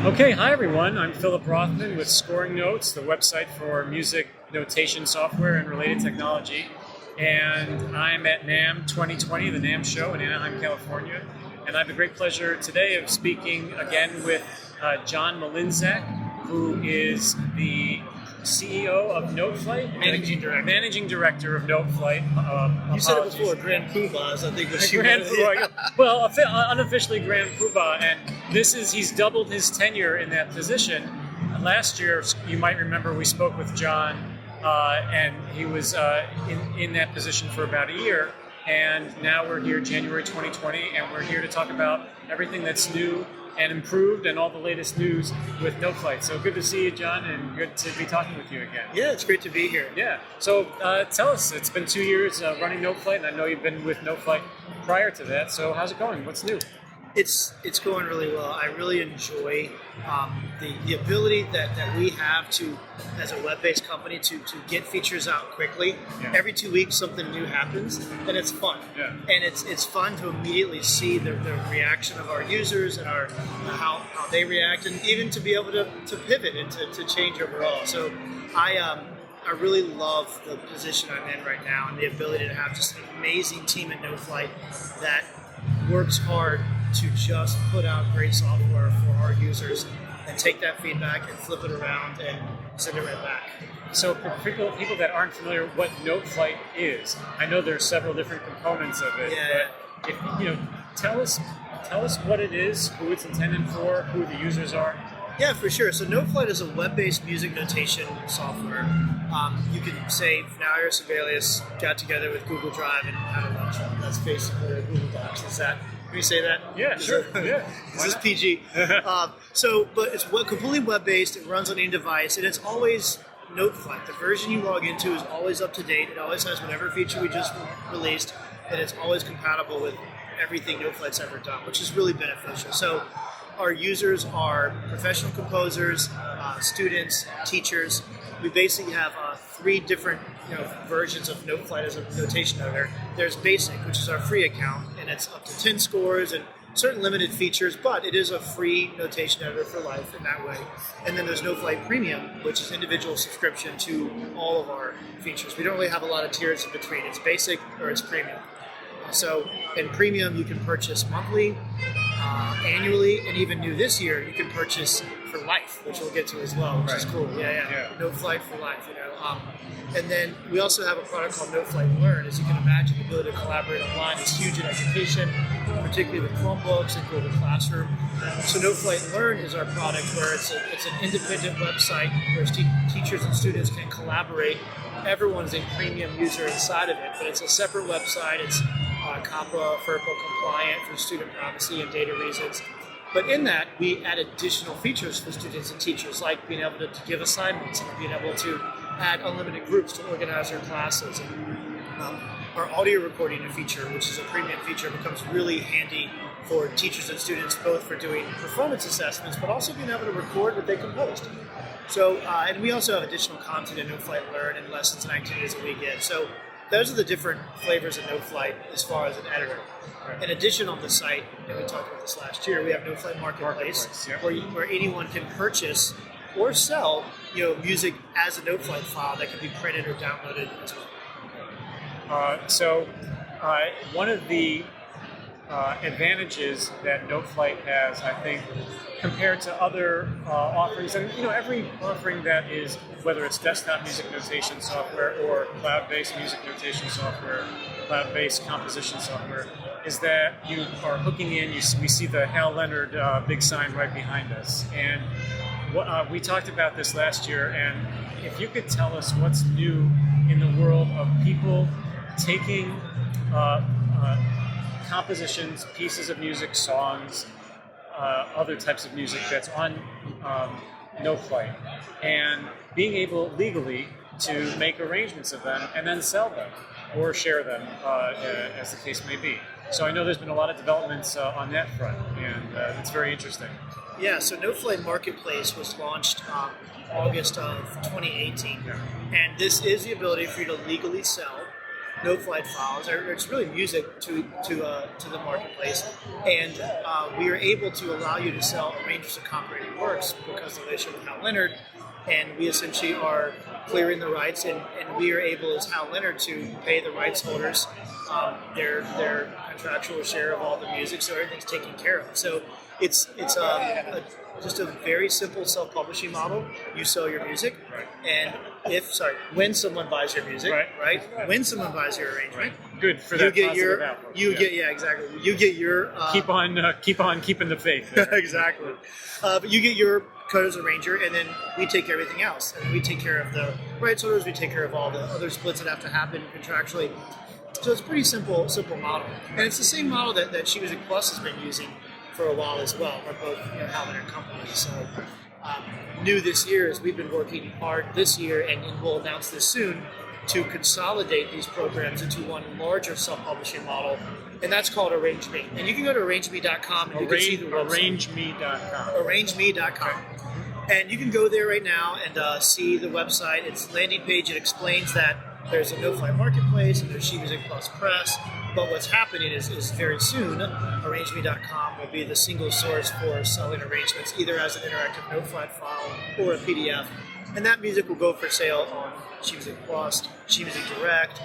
Okay, hi everyone. I'm Philip Rothman with Scoring Notes, the website for music notation software and related technology. And I'm at NAMM 2020, the NAMM show in Anaheim, California. And I have the great pleasure today of speaking again with John Mlynczak, who is the CEO of Noteflight, Managing Director of Noteflight. You said it before, Grand Poobahs, I think was Grand Poobah. Well, unofficially Grand Poobah, and he's doubled his tenure in that position. Last year, you might remember, we spoke with John, and he was in that position for about a year. And now we're here, January 2020, and we're here to talk about everything that's new and improved and all the latest news with Noteflight. So good to see you, John, and good to be talking with you again. Yeah, it's great to be here. Yeah. So tell us, it's been 2 years running Noteflight, and I know you've been with Noteflight prior to that. So how's it going? What's new? It's going really well. I really enjoy the ability that we have to, as a web-based company, to get features out quickly. Yeah. Every 2 weeks something new happens, and it's fun. Yeah. And it's fun to immediately see the reaction of our users and how they react, and even to be able to pivot and to change overall. So I really love the position I'm in right now and the ability to have just an amazing team at Noteflight that works hard to just put out great software for our users and take that feedback and flip it around and send it right back. So for people that aren't familiar with what Noteflight is, I know there are several different components of it. Yeah. But tell us what it is, who it's intended for, who the users are. Yeah, for sure. So Noteflight is a web-based music notation software. You can say now your Sibelius got together with Google Drive and had a lunch. That's basically what Google Docs. Is that? Can we say that? Yeah, sure. Yeah. This is PG. But it's completely web-based. It runs on any device, and it's always Noteflight. The version you log into is always up to date. It always has whatever feature we just released, and it's always compatible with everything Noteflight's ever done, which is really beneficial. So our users are professional composers, students, teachers. We basically have 3 different versions of Noteflight as a notation editor. There's Basic, which is our free account, and it's up to 10 scores and certain limited features, but it is a free notation editor for life in that way. And then there's Noteflight Premium, which is individual subscription to all of our features. We don't really have a lot of tiers in between. It's Basic or it's Premium. So in Premium, you can purchase monthly, annually, and even new this year, you can purchase for life, which we'll get to as well, which is cool. Yeah. Noteflight for life, And then we also have a product called Noteflight Learn. As you can imagine, the ability to collaborate online is huge in education, particularly with Chromebooks and Google Classroom. So Noteflight Learn is our product where it's an independent website where teachers and students can collaborate. Everyone's a premium user inside of it, but it's a separate website. It's COPPA, FERPA compliant for student privacy and data reasons. But in that, we add additional features for students and teachers, like being able to give assignments and being able to add unlimited groups to organize their classes. And our audio recording feature, which is a premium feature, becomes really handy for teachers and students, both for doing performance assessments, but also being able to record what they composed. So, and we also have additional content in Noteflight Learn and lessons and activities that we get. So those are the different flavors of Noteflight as far as an editor. In addition, on the site, and we talked about this last year, we have Noteflight Marketplace, where anyone can purchase or sell music as a Noteflight file that can be printed or downloaded as well. So one of the advantages that Noteflight has, I think, compared to other offerings, and every offering that is, whether it's desktop music notation software or cloud-based music notation software, cloud-based composition software, is that you are hooking in. We see the Leonard big sign right behind us, and we talked about this last year. And if you could tell us what's new in the world of people taking compositions, pieces of music, songs, other types of music that's on Noteflight, and being able legally to make arrangements of them and then sell them or share them, as the case may be. So I know there's been a lot of developments on that front, and it's very interesting. Yeah, so Noteflight Marketplace was launched August of 2018, and this is the ability for you to legally sell Noteflight files. It's really music to the marketplace, and we are able to allow you to sell arrangements of copyrighted works because of the relationship with Hal Leonard, and we essentially are clearing the rights, and we are able as Hal Leonard to pay the rights holders their contractual share of all the music, so everything's taken care of. So it's just a very simple self-publishing model. You sell your music, and when someone buys your music, when someone buys your arrangement, good for that positive outlook. Exactly. You get your keep on keeping the faith. Exactly. But you get your code as arranger, and then we take care of everything else. And we take care of the rights holders. We take care of all the other splits that have to happen contractually. So it's a pretty simple model, and it's the same model that She Music Plus has been using for a while as well. We're both Hal Leonard companies. So new this year is we've been working hard this year, and we'll announce this soon, to consolidate these programs into one larger self-publishing model, and that's called ArrangeMe. And you can go to ArrangeMe.com and you can see the website. ArrangeMe.com. ArrangeMe.com. And you can go there right now and see the website. It's a landing page. It explains that there's a Noteflight Marketplace and there's She Music Plus Press. But what's happening is very soon, ArrangeMe.com will be the single source for selling arrangements, either as an interactive Noteflight file or a PDF. And that music will go for sale on She Music Plus, She Music Direct,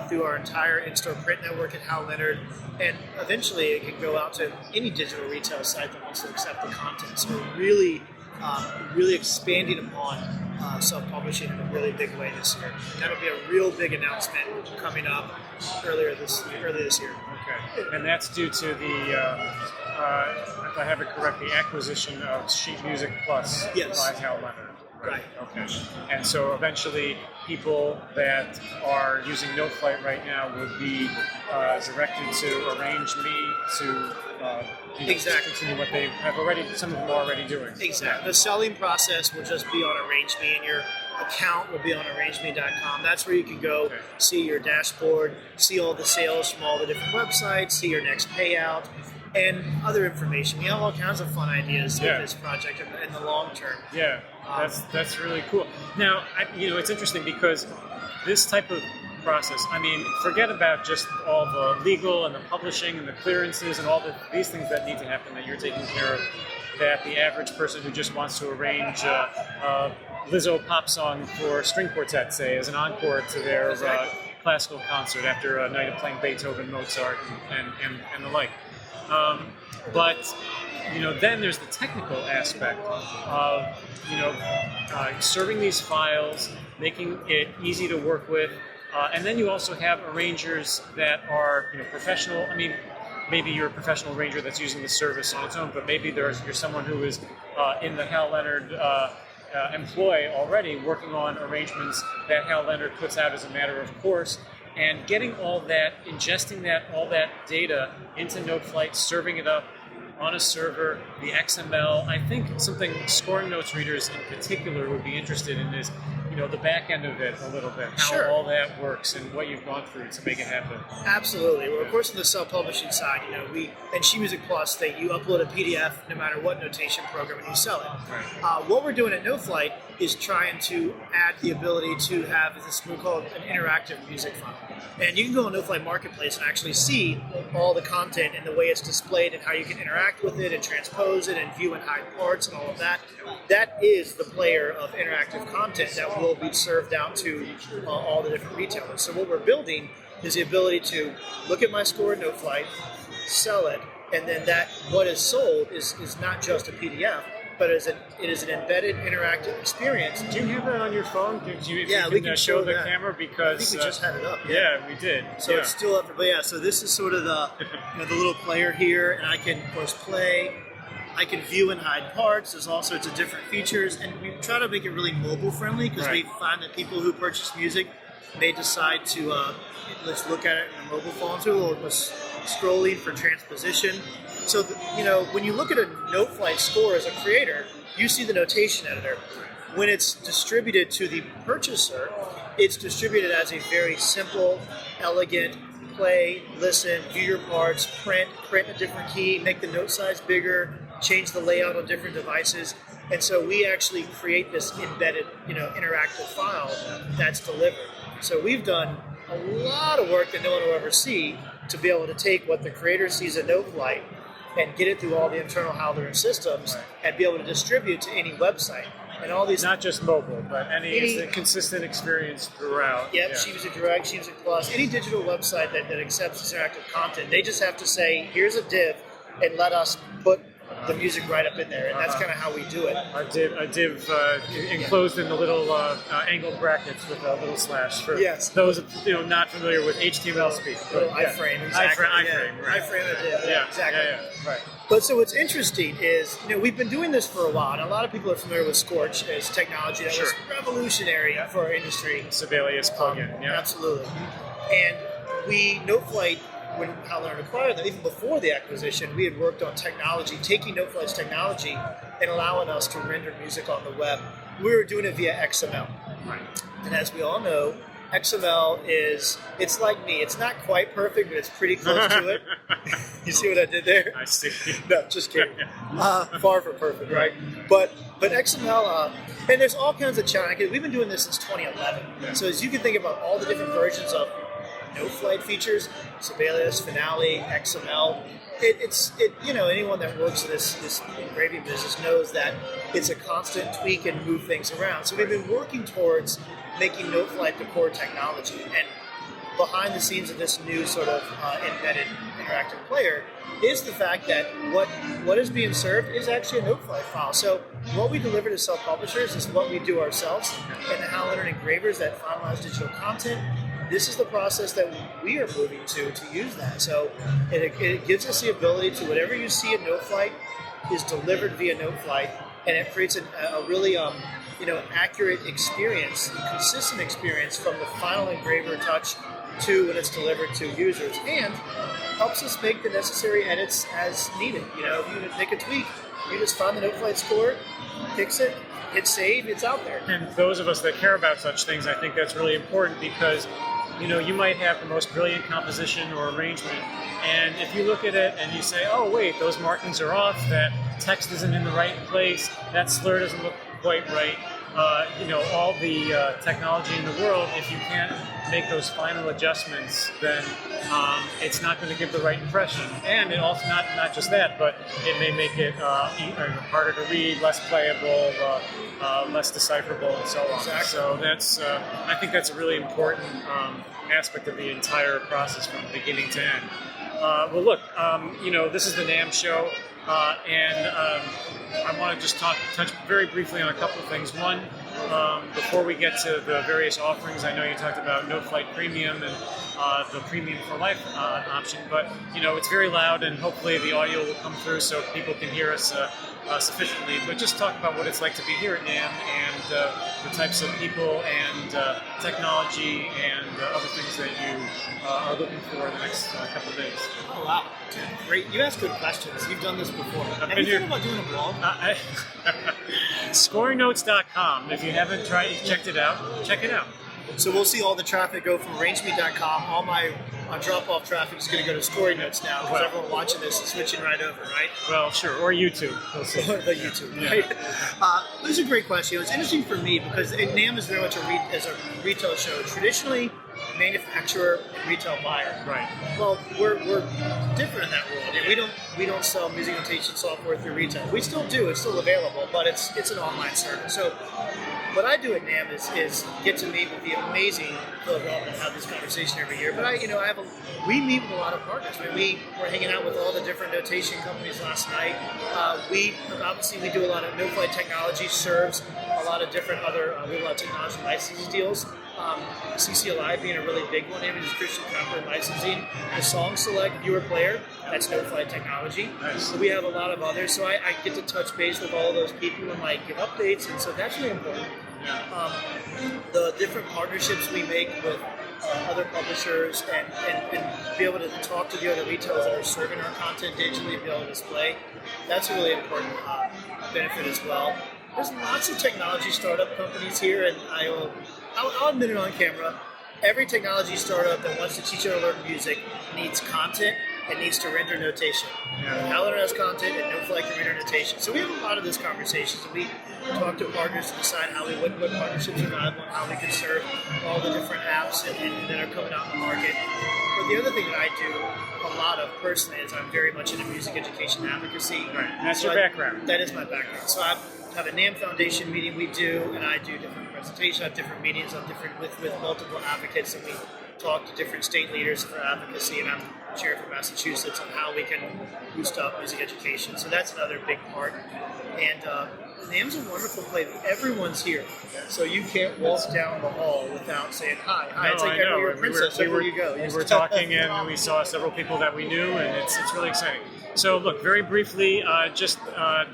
through our entire in-store print network at Hal Leonard, and eventually it can go out to any digital retail site that wants to accept the content. So we're really expanding upon self-publishing in a really big way this year. That'll be a real big announcement coming up earlier this year. Okay, and that's due to the, if I have it correctly, acquisition of She Music Plus by Hal Leonard. Right. Okay. And so eventually, people that are using Noteflight right now will be directed to ArrangeMe to continue what they have already. Some of them are already doing. Exactly. The selling process will just be on ArrangeMe, and your account will be on ArrangeMe.com. That's where you can go see your dashboard, see all the sales from all the different websites, see your next payout, and other information. We have all kinds of fun ideas with this project in the long term. Yeah, that's really cool. Now, it's interesting because this type of process, forget about just all the legal and the publishing and the clearances and all these things that need to happen that you're taking care of, that the average person who just wants to arrange a Lizzo pop song for string quartet, say, as an encore to their classical concert after a night of playing Beethoven, Mozart, and the like. But then there's the technical aspect of serving these files, making it easy to work with, and then you also have arrangers that are professional. Maybe you're a professional arranger that's using the service on its own, but maybe you're someone who is in the Hal Leonard employ already, working on arrangements that Hal Leonard puts out as a matter of course. And getting all that, ingesting all that data into Noteflight, serving it up on a server, the XML. I think something scoring notes readers in particular would be interested in is, the back end of it a little bit, how all that works and what you've gone through to make it happen. Absolutely. Well, of course, on the self-publishing side, and She Music Plus, you upload a PDF no matter what notation program and you sell it. Right. What we're doing at Noteflight is trying to add the ability to have this we call an interactive music file. And you can go on Noteflight Marketplace and actually see all the content and the way it's displayed and how you can interact with it and transpose it and view and hide parts and all of that. That is the player of interactive content that will be served out to all the different retailers. So what we're building is the ability to look at my score in Noteflight, sell it, and then what is sold is not just a PDF, but it is an embedded interactive experience. Do you have that on your phone? We can show the that. camera because I think we just had it up. Yeah, we did. So it's still up there. But so this is sort of the the little player here, and I can of course play. I can view and hide parts. There's all sorts of different features, and we try to make it really mobile friendly because we find that people who purchase music may decide to let's look at it in a mobile phone tool or scrolling for transposition. So when you look at a Noteflight score as a creator, you see the notation editor. When it's distributed to the purchaser, it's distributed as a very simple, elegant play, listen, view your parts, print a different key, make the note size bigger, change the layout on different devices. And so we actually create this embedded, interactive file that's delivered. So we've done a lot of work that no one will ever see to be able to take what the creator sees in Noteflight and get it through all the internal Halloran systems and be able to distribute to any website. And all these, not just mobile, but any consistent experience throughout. Yep, Shemusic Direct, Shemusic Plus, any digital website that accepts this interactive content, they just have to say, here's a div, and let us put the music right up in there, and that's kind of how we do it. A div enclosed in the little angled brackets with a little slash for those not familiar with HTML speak. Little iframe, exactly. iframe, right. Iframe a div, exactly. Right. But so what's interesting is, we've been doing this for a while, and a lot of people are familiar with Scorch as technology that was revolutionary for our industry. Sibelius plugin, Absolutely. And Noteflight, when Leonard acquired them, even before the acquisition, we had worked on technology, taking Noteflight's technology and allowing us to render music on the web. We were doing it via XML. Right. And as we all know, XML it's like me. It's not quite perfect, but it's pretty close to it. You see what I did there? I see. No, just kidding. Far from perfect, right? But XML, and there's all kinds of challenges. We've been doing this since 2011. Yeah. So as you can think about all the different versions of Noteflight features, Sibelius, Finale, XML, anyone that works in this engraving business knows that it's a constant tweak and move things around. So we've been working towards making Noteflight the core technology. And behind the scenes of this new sort of embedded interactive player is the fact that what is being served is actually a Noteflight file. So what we deliver to self-publishers is what we do ourselves, and the Leonard engravers that finalize digital content. This is the process that we are moving to use that. So it gives us the ability to, whatever you see in Noteflight is delivered via Noteflight, and it creates a really accurate experience, consistent experience from the final engraver touch to when it's delivered to users, and helps us make the necessary edits as needed. If you make a tweak, you just find the Noteflight score, fix it, hit save, it's out there. And those of us that care about such things, I think that's really important because you might have the most brilliant composition or arrangement, and if you look at it and you say, oh wait, those markings are off, that text isn't in the right place, that slur doesn't look quite right, all the technology in the world, if you can't make those final adjustments, then it's not going to give the right impression. And it also not just that, but it may make it harder to read, less playable, less decipherable, and so on. Exactly. So that's I think that's a really important aspect of the entire process from beginning to end. Well, look, this is the NAMM show. And I want to just touch very briefly on a couple of things. One, before we get to the various offerings, I know you talked about Noteflight Premium and the Premium for Life option, but it's very loud, and hopefully the audio will come through so people can hear us sufficiently. But just talk about what it's like to be here at NAMM and the types of people and technology and other things that you are looking for in the next couple of days. Oh, wow. Great. You ask good questions. You've done this before. Have you thought about doing a blog? ScoringNotes.com. If you haven't checked it out, check it out. So we'll see all the traffic go from ArrangeMe.com. All my drop-off traffic is going to go to Scoring Notes now because everyone watching this is switching right over, right? Well, sure. Or YouTube. Or the YouTube, right? This is a great question. It's interesting for me because NAMM is very much a retail show. Traditionally, manufacturer and retail buyer. Right. Well, we're different in that world. And we don't sell music notation software through retail. We still do. It's still available, but it's an online service. So what I do at NAMM is get to meet with the amazing Phil Relman and have this conversation every year. But we meet with a lot of partners. We were hanging out with all the different notation companies last night. We do a lot of Noteflight technology, serves a lot of different other we have a lot of technology licensing deals. CCLI being a really big one, even just Christian Copper licensing. The Song Select Viewer Player, that's Noteflight technology. Nice. So we have a lot of others. So I get to touch base with all of those people and give updates, and so that's really important. The different partnerships we make with other publishers and be able to talk to the other retailers that are serving our content digitally and be able to display, that's a really important benefit as well. There's lots of technology startup companies here, and I'll admit it on camera. Every technology startup that wants to teach you how to learn music needs content it needs to render notation. Yeah. Leonard has content, and Noteflight can render notation. So we have a lot of those conversations, and we talk to partners to decide what partnerships are viable and how we can serve all the different apps that are coming out in the market. But the other thing that I do a lot of personally is I'm very much into music education advocacy. Right. That's your background. That is my background. So I have a NAMM Foundation meeting we do, and I do different presentations. I have different meetings with multiple advocates, and we talk to different state leaders for advocacy, and I'm chair for Massachusetts on how we can boost up music education. So that's another big part. And NAMM's a wonderful place. Everyone's here, so you can't walk down the hall without saying hi. Hi, No, it's like you're a princess everywhere you go. We were talking, and we saw several people that we knew, and it's really exciting. So, look, very briefly, just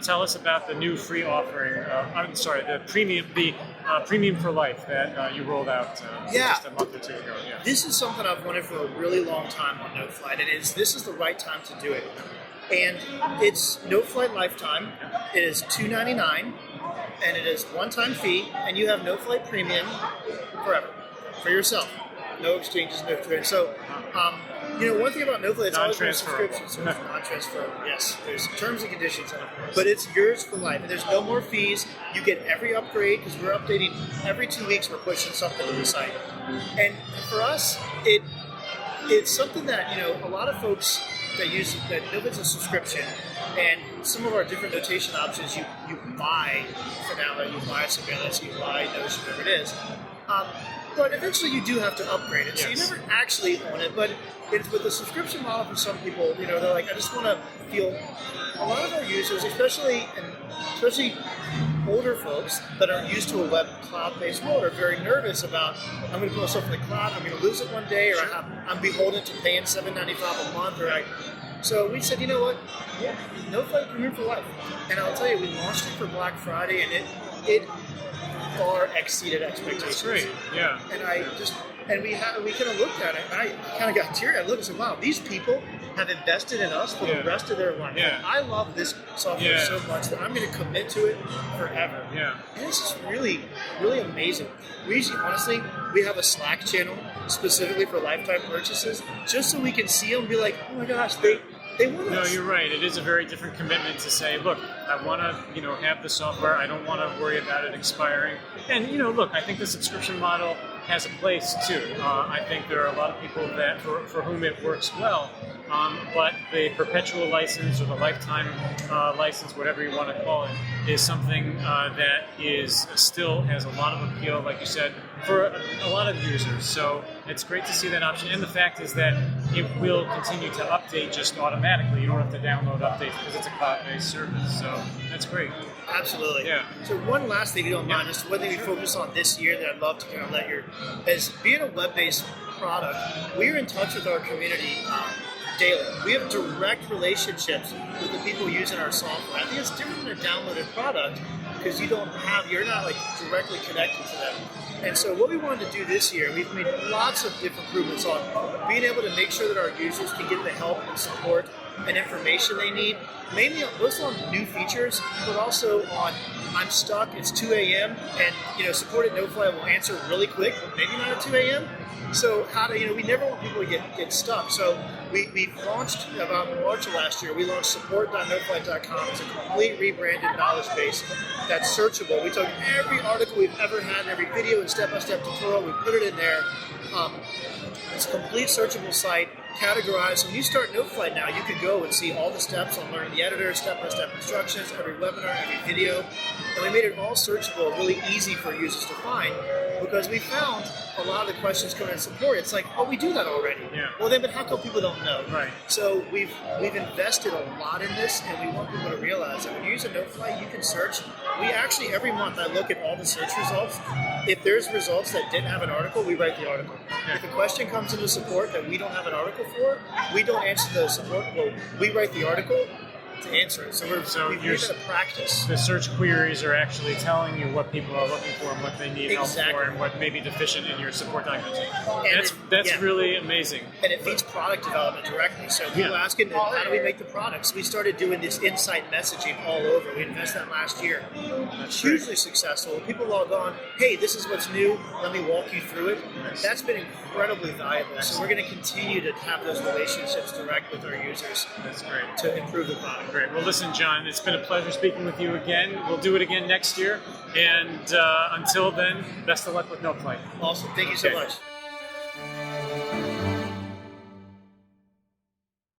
tell us about the new free offering. I'm sorry, the premium for life that you rolled out just a month or two ago. Yeah. This is something I've wanted for a really long time on Noteflight, and this is the right time to do it. And it's Noteflight Lifetime. It is $2.99, and it is one-time fee, and you have Noteflight Premium forever for yourself. No exchanges, no trade. So, one thing about Noteflight, it's always been a subscription, so it's non-transferable. Yes, there's terms and conditions on it, but it's yours for life. And there's no more fees. You get every upgrade because we're updating every 2 weeks. We're pushing something to the site, and for us, it's something that a lot of folks that use that Noteflight's a subscription, and some of our different notation options you buy for now. You buy surveillance, you buy Notion, whatever it is. But eventually you do have to upgrade it. So you never actually own it, but it's with the subscription model for some people, they're like, I just want to feel. A lot of our users, especially older folks that are used to a web cloud-based world, are very nervous about, I'm going to put myself in the cloud, I'm going to lose it one day, or I'm beholden to paying $7.95 a month, So we said, you know what? Yeah, Noteflight Premium for life. And I'll tell you, we launched it for Black Friday, and it far exceeded expectations. That's great. Yeah. And we kind of looked at it, and I kind of got teary-eyed. I looked and said, wow, these people have invested in us for the rest of their life. Yeah. I love this software so much that I'm going to commit to it forever. Yeah. And it's just really, really amazing. We have a Slack channel specifically for lifetime purchases, just so we can see them and be like, oh my gosh, they want us. No, you're right. It is a very different commitment to say, look, I want to, have the software. I don't want to worry about it expiring. And, look, I think the subscription model has a place too. I think there are a lot of people that for whom it works well, but the perpetual license or the lifetime license, whatever you want to call it, is something that still has a lot of appeal, like you said, for a lot of users. So it's great to see that option. And the fact is that it will continue to update just automatically. You don't have to download updates because it's a cloud-based service. So that's great. Absolutely. Yeah. So one last thing, if you don't mind, just one thing we focus on this year that I'd love to kind of is being a web-based product, we're in touch with our community daily. We have direct relationships with the people using our software. I think it's different than a downloaded product because you're not like directly connected to them. And so what we wanted to do this year, we've made lots of different improvements on being able to make sure that our users can get the help and support and information they need, mostly on new features, but also on I'm stuck, it's 2 a.m., and support at Noteflight will answer really quick, but maybe not at 2 a.m. So we never want people to get stuck. So we launched about March of last year, we launched support.noteflight.com. It's a complete rebranded knowledge base that's searchable. We took every article we've ever had, every video and step-by-step tutorial, we put it in there. It's a complete searchable site, categorized. When you start Noteflight now, you can go and see all the steps on learning the editor, step-by-step instructions, every webinar, every video. And we made it all searchable, really easy for users to find, because we found a lot of the questions coming in support. It's like, oh, we do that already. Yeah. Well, then, but how come people don't know? Right. So we've invested a lot in this, and we want people to realize that when you use a Noteflight, you can search. We actually, every month, I look at all the search results. If there's results that didn't have an article, we write the article. Yeah. If a question comes into support that we don't have an article for, we don't answer the support. Well, we write the article to answer it. So we've made it a practice. The search queries are actually telling you what people are looking for and what they need help for and what may be deficient in your support documentation. And That's Yeah. really amazing. And it feeds product development directly. So people Yeah. asking, how do we make the products? We started doing this insight messaging all over. We invested that last year. That's Hugely successful. People log on, hey, this is what's new. Let me walk you through it. Nice. That's been incredibly valuable. So we're going to continue to have those relationships direct with our users That's great. to improve the product. Great. Well, listen, John, it's been a pleasure speaking with you again. We'll do it again next year. And until then, best of luck with Noteflight. Awesome. Thank you so Okay. much.